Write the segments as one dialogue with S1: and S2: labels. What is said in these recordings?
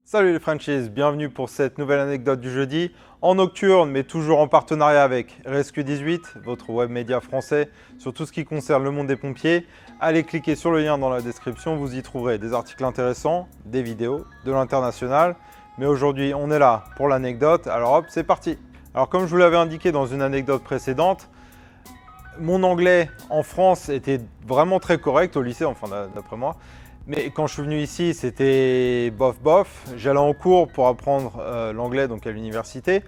S1: Salut les Frenchies, bienvenue pour cette nouvelle anecdote du jeudi, en nocturne mais toujours en partenariat avec Rescue18, votre web média français sur tout ce qui concerne le monde des pompiers. Allez cliquer sur le lien dans la description, vous y trouverez des articles intéressants, des vidéos, de l'international. Mais aujourd'hui on est là pour l'anecdote, alors hop c'est parti. Alors comme je vous l'avais indiqué dans une anecdote précédente, mon anglais en France était vraiment très correct au lycée, enfin d'après moi. Mais quand je suis venu ici, c'était bof bof. J'allais en cours pour apprendre l'anglais donc à l'université.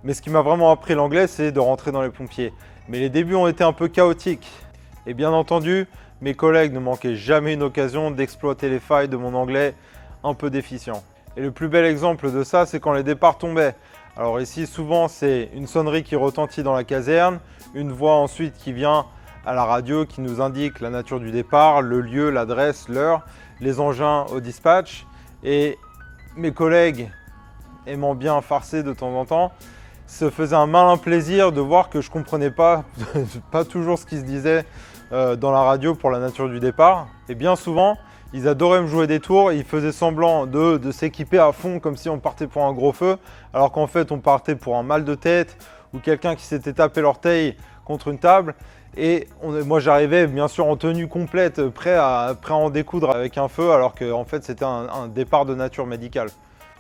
S1: Mais ce qui m'a vraiment appris l'anglais, c'est de rentrer dans les pompiers. Mais les débuts ont été un peu chaotiques. Et bien entendu, mes collègues ne manquaient jamais une occasion d'exploiter les failles de mon anglais un peu déficient. Et le plus bel exemple de ça, c'est quand les départs tombaient. Alors ici, souvent, c'est une sonnerie qui retentit dans la caserne, une voix ensuite qui vient à la radio qui nous indique la nature du départ, le lieu, l'adresse, l'heure, les engins au dispatch. Et mes collègues, aimant bien farcer de temps en temps, se faisaient un malin plaisir de voir que je ne comprenais pas toujours ce qui se disait dans la radio pour la nature du départ. Et bien souvent, ils adoraient me jouer des tours, ils faisaient semblant de s'équiper à fond comme si on partait pour un gros feu, alors qu'en fait on partait pour un mal de tête ou quelqu'un qui s'était tapé l'orteil contre une table. Et moi j'arrivais bien sûr en tenue complète, prêt à en découdre avec un feu, alors qu'en fait c'était un départ de nature médicale.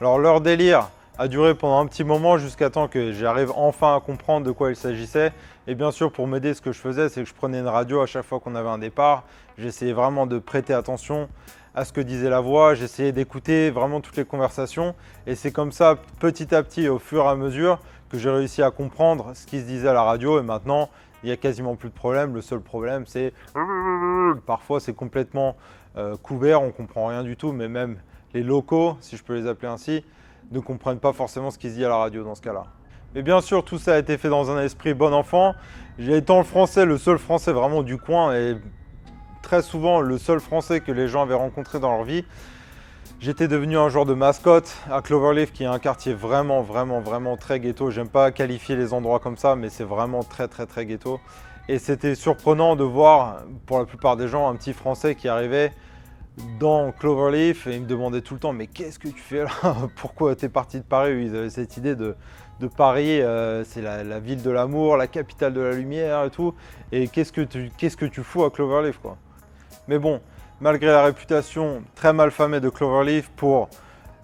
S1: Alors leur délire a duré pendant un petit moment jusqu'à temps que j'arrive enfin à comprendre de quoi il s'agissait. Et bien sûr pour m'aider, ce que je faisais, c'est que je prenais une radio à chaque fois qu'on avait un départ. J'essayais vraiment de prêter attention à ce que disait la voix, j'essayais d'écouter vraiment toutes les conversations. Et c'est comme ça, petit à petit, au fur et à mesure, que j'ai réussi à comprendre ce qui se disait à la radio. Et maintenant, il n'y a quasiment plus de problème. Le seul problème, c'est parfois c'est complètement couvert, on ne comprend rien du tout, mais même les locaux, si je peux les appeler ainsi, ne comprennent pas forcément ce qui se dit à la radio dans ce cas-là. Mais bien sûr, tout ça a été fait dans un esprit bon enfant. J'ai étant le français, le seul français vraiment du coin et très souvent le seul français que les gens avaient rencontré dans leur vie. J'étais devenu un genre de mascotte à Cloverleaf, qui est un quartier vraiment très ghetto. J'aime pas qualifier les endroits comme ça, mais c'est vraiment très ghetto. Et c'était surprenant de voir, pour la plupart des gens, un petit français qui arrivait dans Cloverleaf et il me demandait tout le temps: mais qu'est-ce que tu fais là? Pourquoi tu es parti de Paris? Ils avaient cette idée de Paris, c'est la ville de l'amour, la capitale de la lumière et tout. Et qu'est-ce que tu fous à Cloverleaf, quoi? Mais bon, malgré la réputation très malfamée de Cloverleaf pour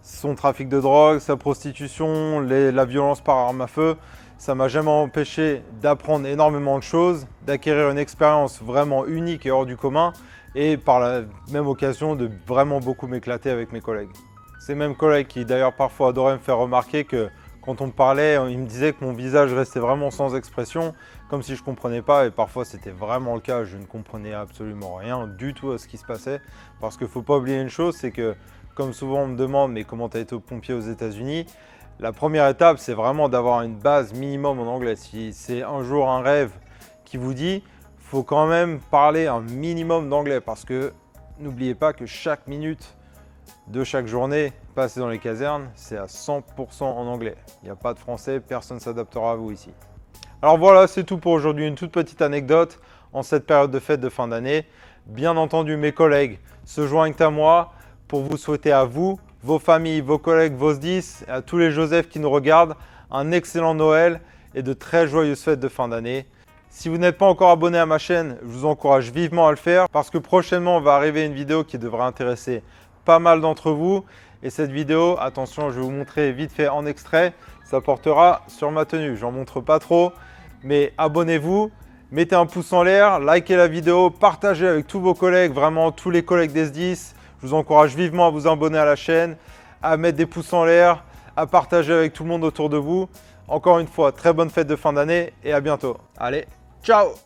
S1: son trafic de drogue, sa prostitution, la violence par arme à feu, ça ne m'a jamais empêché d'apprendre énormément de choses, d'acquérir une expérience vraiment unique et hors du commun, et par la même occasion de vraiment beaucoup m'éclater avec mes collègues. Ces mêmes collègues qui d'ailleurs parfois adoraient me faire remarquer que quand on me parlait, ils me disaient que mon visage restait vraiment sans expression, comme si je ne comprenais pas, et parfois c'était vraiment le cas, je ne comprenais absolument rien du tout à ce qui se passait. Parce qu'il ne faut pas oublier une chose, c'est que comme souvent on me demande: mais comment tu as été pompier aux États-Unis? La première étape, c'est vraiment d'avoir une base minimum en anglais. Si c'est un jour un rêve qui vous dit, il faut quand même parler un minimum d'anglais, parce que n'oubliez pas que chaque minute de chaque journée passée dans les casernes, c'est à 100% en anglais. Il n'y a pas de français, personne ne s'adaptera à vous ici. Alors voilà, c'est tout pour aujourd'hui, une toute petite anecdote en cette période de fête de fin d'année. Bien entendu, mes collègues se joignent à moi pour vous souhaiter à vous, vos familles, vos collègues, vos SDIS, et à tous les Joseph qui nous regardent, un excellent Noël et de très joyeuses fêtes de fin d'année. Si vous n'êtes pas encore abonné à ma chaîne, je vous encourage vivement à le faire, parce que prochainement va arriver une vidéo qui devrait intéresser pas mal d'entre vous. Et cette vidéo, attention, je vais vous montrer vite fait en extrait, ça portera sur ma tenue. J'en montre pas trop, mais abonnez-vous, mettez un pouce en l'air, likez la vidéo, partagez avec tous vos collègues, vraiment tous les collègues des SDIS. Je vous encourage vivement à vous abonner à la chaîne, à mettre des pouces en l'air, à partager avec tout le monde autour de vous. Encore une fois, très bonne fête de fin d'année et à bientôt. Allez, ciao!